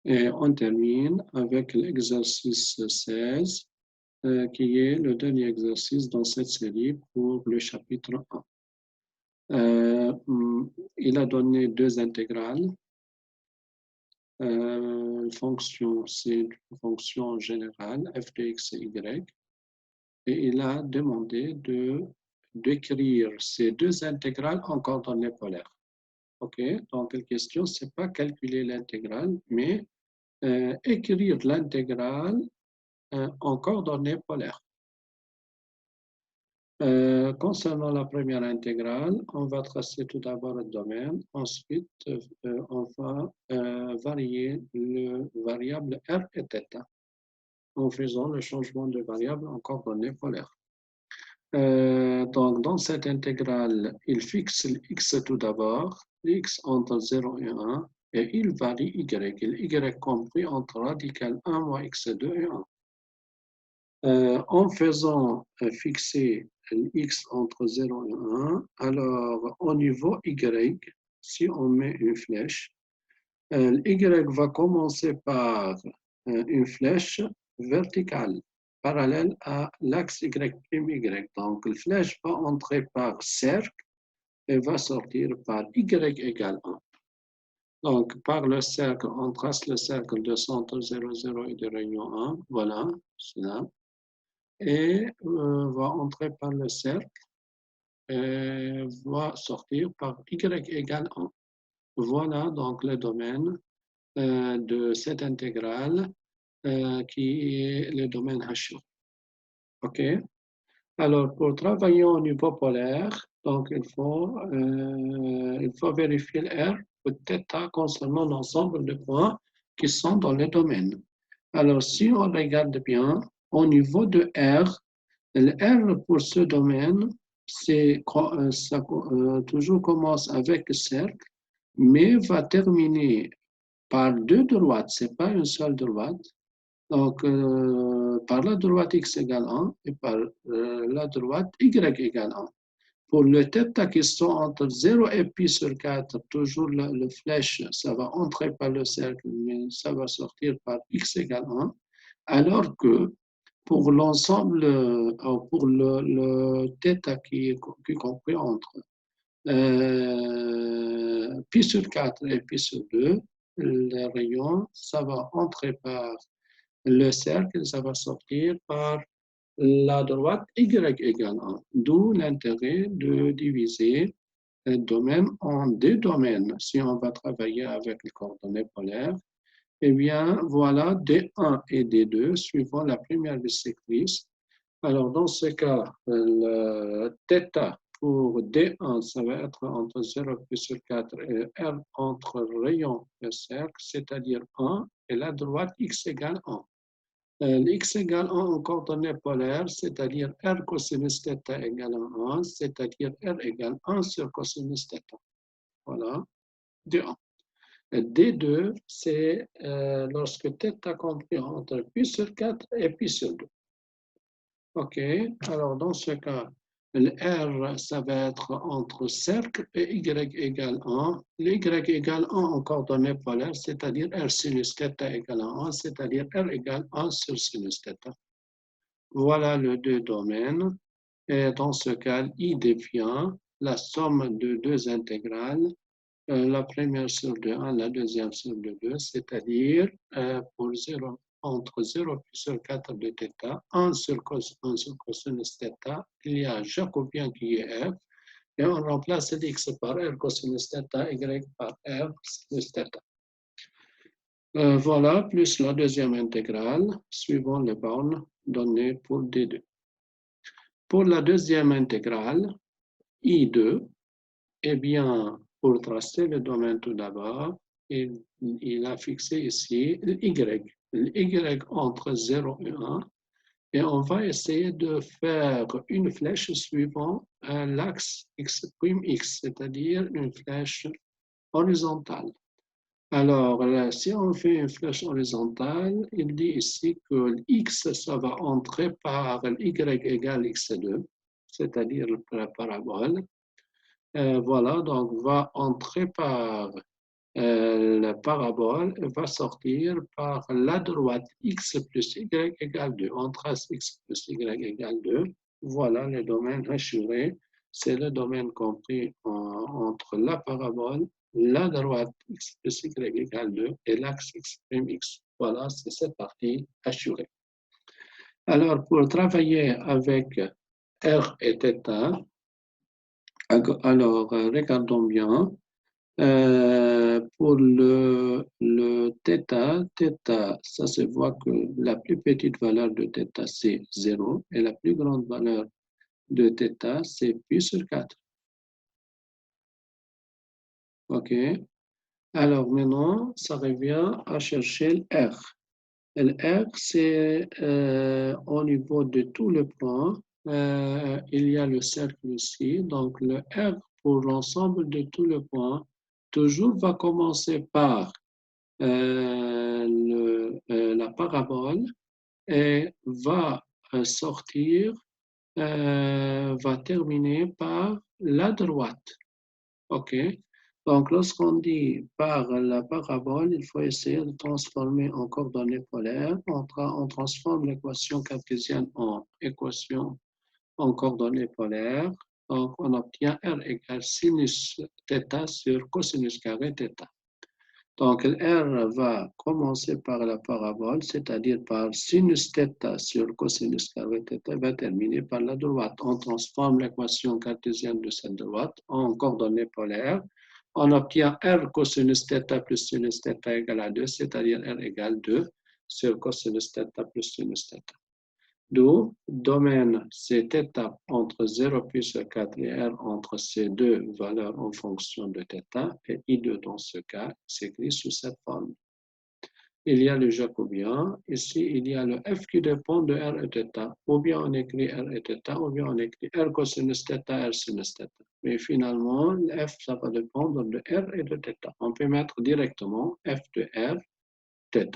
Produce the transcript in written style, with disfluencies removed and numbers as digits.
Et on termine avec l'exercice 16, qui est le dernier exercice dans cette série pour le chapitre 1. Il a donné deux intégrales. Fonction, c'est une fonction générale, f de x et y. Et il a demandé d'écrire ces deux intégrales en coordonnées polaires. OK? Donc, la question, ce n'est pas calculer l'intégrale, mais écrire l'intégrale en coordonnées polaires. Concernant la première intégrale, on va tracer tout d'abord le domaine. Ensuite, on va varier le variable r et θ en faisant le changement de variable en coordonnées polaires. Donc, dans cette intégrale, il fixe x tout d'abord, x entre 0 et 1, et il varie y. Y compris entre radical 1 moins x2 et 1. En faisant fixer x entre 0 et 1, alors au niveau y, si on met une flèche, y va commencer par une flèche verticale, parallèle à l'axe y'. Donc, la flèche va entrer par cercle et va sortir par y égale 1. Donc, par le cercle, on trace le cercle de centre 0, 0 et de rayon 1. Voilà, c'est là. Et va entrer par le cercle et va sortir par y égale 1. Voilà donc le domaine de cette intégrale qui est le domaine H. OK? Alors, pour travailler au niveau polaire, donc il faut vérifier R ou θ concernant l'ensemble de points qui sont dans le domaine. Alors, si on regarde bien, au niveau de R, le R pour ce domaine, ça toujours commence avec cercle, mais va terminer par deux droites, ce n'est pas une seule droite. Donc, par la droite x égale 1 et par la droite y égale 1. Pour le θ qui sont entre 0 et pi sur 4, toujours le flèche, ça va entrer par le cercle, mais ça va sortir par x égale 1. Alors que pour l'ensemble, pour le θ qui est compris entre pi sur 4 et pi sur 2, le rayon, ça va entrer par le cercle, ça va sortir par la droite y égale 1. D'où l'intérêt de diviser un domaine en deux domaines. Si on va travailler avec les coordonnées polaires, eh bien, voilà D1 et D2 suivant la première bisectrice. Alors, dans ce cas, le θ pour D1, ça va être entre 0 pi sur 4 et R entre rayon et cercle, c'est-à-dire 1, et la droite x égale 1. X égale 1 en coordonnées polaires, c'est-à-dire R cosinus θ égale 1, c'est-à-dire R égale 1 sur cosinus θ. Voilà, D1. D2, c'est lorsque θ compris entre pi sur 4 et pi sur 2. OK, alors dans ce cas, le R, ça va être entre cercle et Y égale 1. Le Y égale 1 en coordonnées polaires, c'est-à-dire R sinus θ égale 1, c'est-à-dire R égale 1 sur sinus θ. Voilà les deux domaines. Et dans ce cas, I devient la somme de deux intégrales, la première sur 2,1, la deuxième sur 2,2, c'est-à-dire pour 0, entre 0 sur 4 de θ, 1 sur cosinus θ, il y a jacobien qui est f, et on remplace x par r cosinus θ, y par r sinus θ. Voilà, plus la deuxième intégrale, suivant les bornes données pour D2. Pour la deuxième intégrale, I2, eh bien, pour tracer le domaine tout d'abord, il a fixé ici le y entre 0 et 1, et on va essayer de faire une flèche suivant l'axe x', c'est-à-dire une flèche horizontale. Alors, si on fait une flèche horizontale, il dit ici que x, ça va entrer par y égale x2, c'est-à-dire la parabole. Voilà, donc va entrer par parabole va sortir par la droite x plus y égale 2. On trace x plus y égale 2. Voilà le domaine assuré. C'est le domaine compris entre la parabole, la droite x plus y égale 2 et l'axe x prime x. Voilà, c'est cette partie assurée. Alors, pour travailler avec R et θ, alors regardons bien. Pour le θ, ça se voit que la plus petite valeur de θ, c'est 0 et la plus grande valeur de θ, c'est pi sur 4. OK. Alors maintenant, ça revient à chercher le R. Le R, c'est au niveau de tout le point. Il y a le cercle ici. Donc, le R pour l'ensemble de tout le point, toujours va commencer par la parabole et va sortir, va terminer par la droite. OK? Donc, lorsqu'on dit par la parabole, il faut essayer de transformer en coordonnées polaires. On transforme l'équation cartésienne en équation en coordonnées polaires. Donc, on obtient R égale sinus θ sur cosinus carré θ. Donc, R va commencer par la parabole, c'est-à-dire par sinus θ sur cosinus carré θ, va terminer par la droite. On transforme l'équation cartésienne de cette droite en coordonnées polaires. On obtient R cosinus θ plus sinus θ égale à 2, c'est-à-dire R égale 2 sur cosinus θ plus sinus θ. D'où domaine c'est θ entre 0 pi sur 4 et R entre ces deux valeurs en fonction de θ, et I2 dans ce cas s'écrit sous cette forme. Il y a le jacobien, ici il y a le F qui dépend de R et θ, ou bien on écrit R et θ, ou bien on écrit R cosinus θ, R sinus θ. Mais finalement, le F, ça va dépendre de R et de θ. On peut mettre directement F de R, θ.